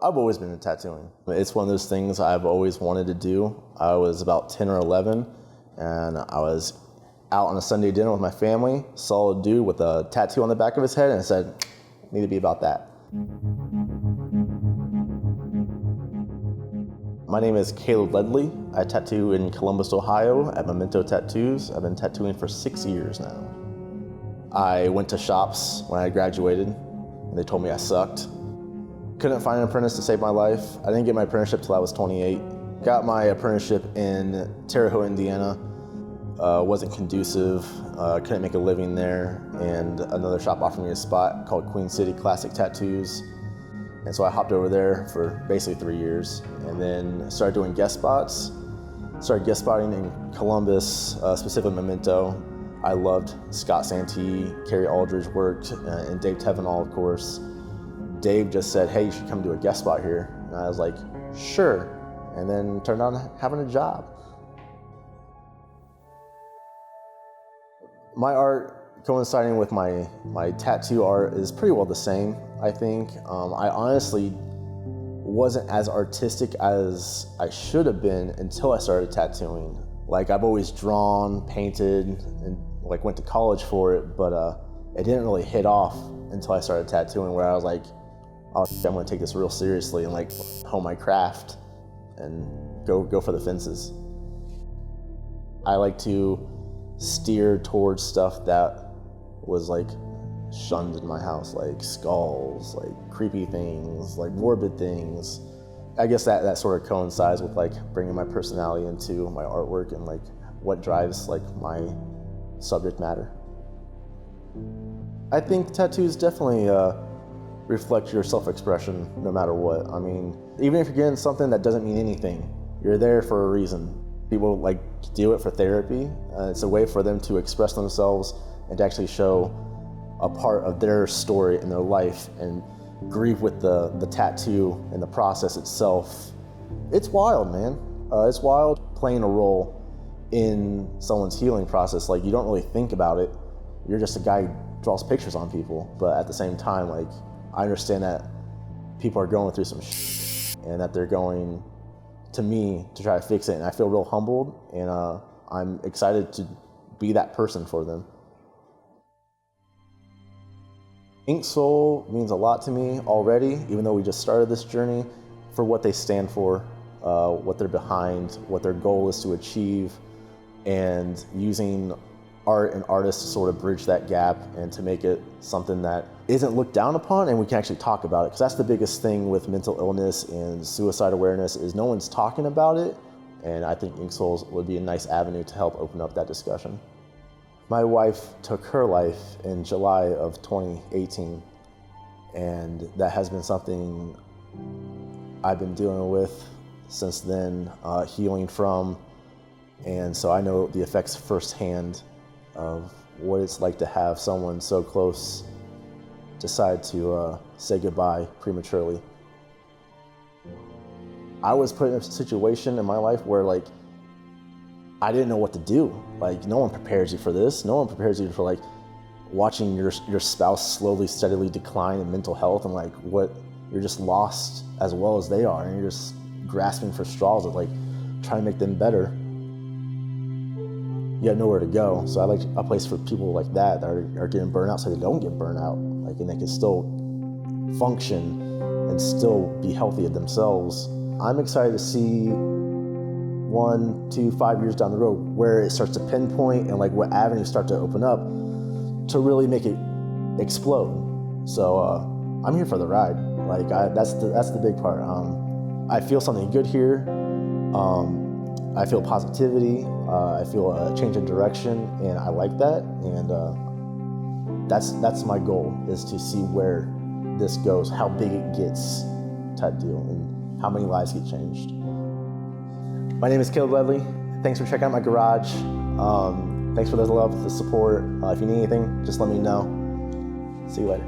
I've always been into tattooing. It's one of those things I've always wanted to do. I was about 10 or 11, and I was out on a Sunday dinner with my family, saw a dude with a tattoo on the back of his head, and I said, need to be about that. My name is Ledley. I tattoo in Columbus, Ohio at Memento Tattoos. I've been tattooing for 6 years now. I went to shops when I graduated, and they told me I sucked. Couldn't find an apprentice to save my life. I didn't get my apprenticeship till I was 28. Got my apprenticeship in Terre Haute, Indiana. Wasn't conducive, couldn't make a living there, and another shop offered me a spot called Queen City Classic Tattoos. And so I hopped over there for basically 3 years, and then started doing guest spots. Started guest spotting in Columbus, specifically Memento. I loved Scott Santee, Carrie Aldridge worked, and Dave Tevenall, of course. Dave just said, hey, you should come do a guest spot here. And I was like, sure. And then turned on having a job. My art coinciding with my tattoo art is pretty well the same, I think. I honestly wasn't as artistic as I should have been until I started tattooing. Like, I've always drawn, painted, and like went to college for it, but it didn't really hit off until I started tattooing, where I was like, oh, I'm gonna take this real seriously and like hone my craft and go for the fences. I like to steer towards stuff that was like shunned in my house, like skulls, like creepy things, like morbid things. I guess that sort of coincides with like bringing my personality into my artwork and like what drives like my subject matter. I think tattoos definitely reflect your self-expression no matter what. I mean, even if you're getting something that doesn't mean anything, you're there for a reason. People like do it for therapy. It's a way for them to express themselves and to actually show a part of their story in their life and grieve with the tattoo and the process itself. It's wild, man. It's wild playing a role in someone's healing process. Like, you don't really think about it. You're just a guy who draws pictures on people. But at the same time, like, I understand that people are going through some shit and that they're going to me to try to fix it. And I feel real humbled, and I'm excited to be that person for them. Ink Soul means a lot to me already, even though we just started this journey, for what they stand for, what they're behind, what their goal is to achieve, and using art and artists to sort of bridge that gap and to make it something that isn't looked down upon, and we can actually talk about it. Because that's the biggest thing with mental illness and suicide awareness, is no one's talking about it. And I think Ink Souls would be a nice avenue to help open up that discussion. My wife took her life in July of 2018, and that has been something I've been dealing with since then, healing from. And so I know the effects firsthand of what it's like to have someone so close decide to say goodbye prematurely. I was put in a situation in my life where, like, I didn't know what to do. Like, no one prepares you for this. No one prepares you for like watching your spouse slowly, steadily decline in mental health, and like what you're just lost as well as they are, and you're just grasping for straws of like trying to make them better. You have nowhere to go. So I like a place for people like that are getting burned out, so they don't get burned out, like, and they can still function and still be healthy themselves. I'm excited to see 1, 2, 5 years down the road where it starts to pinpoint and like what avenues start to open up to really make it explode. So I'm here for the ride. Like, that's the big part. I feel something good here. I feel positivity. I feel a change in direction, and I like that. And that's my goal, is to see where this goes, how big it gets, type deal, and how many lives get changed. My name is Ledley. Thanks for checking out my garage. Thanks for the love, the support. If you need anything, just let me know. See you later.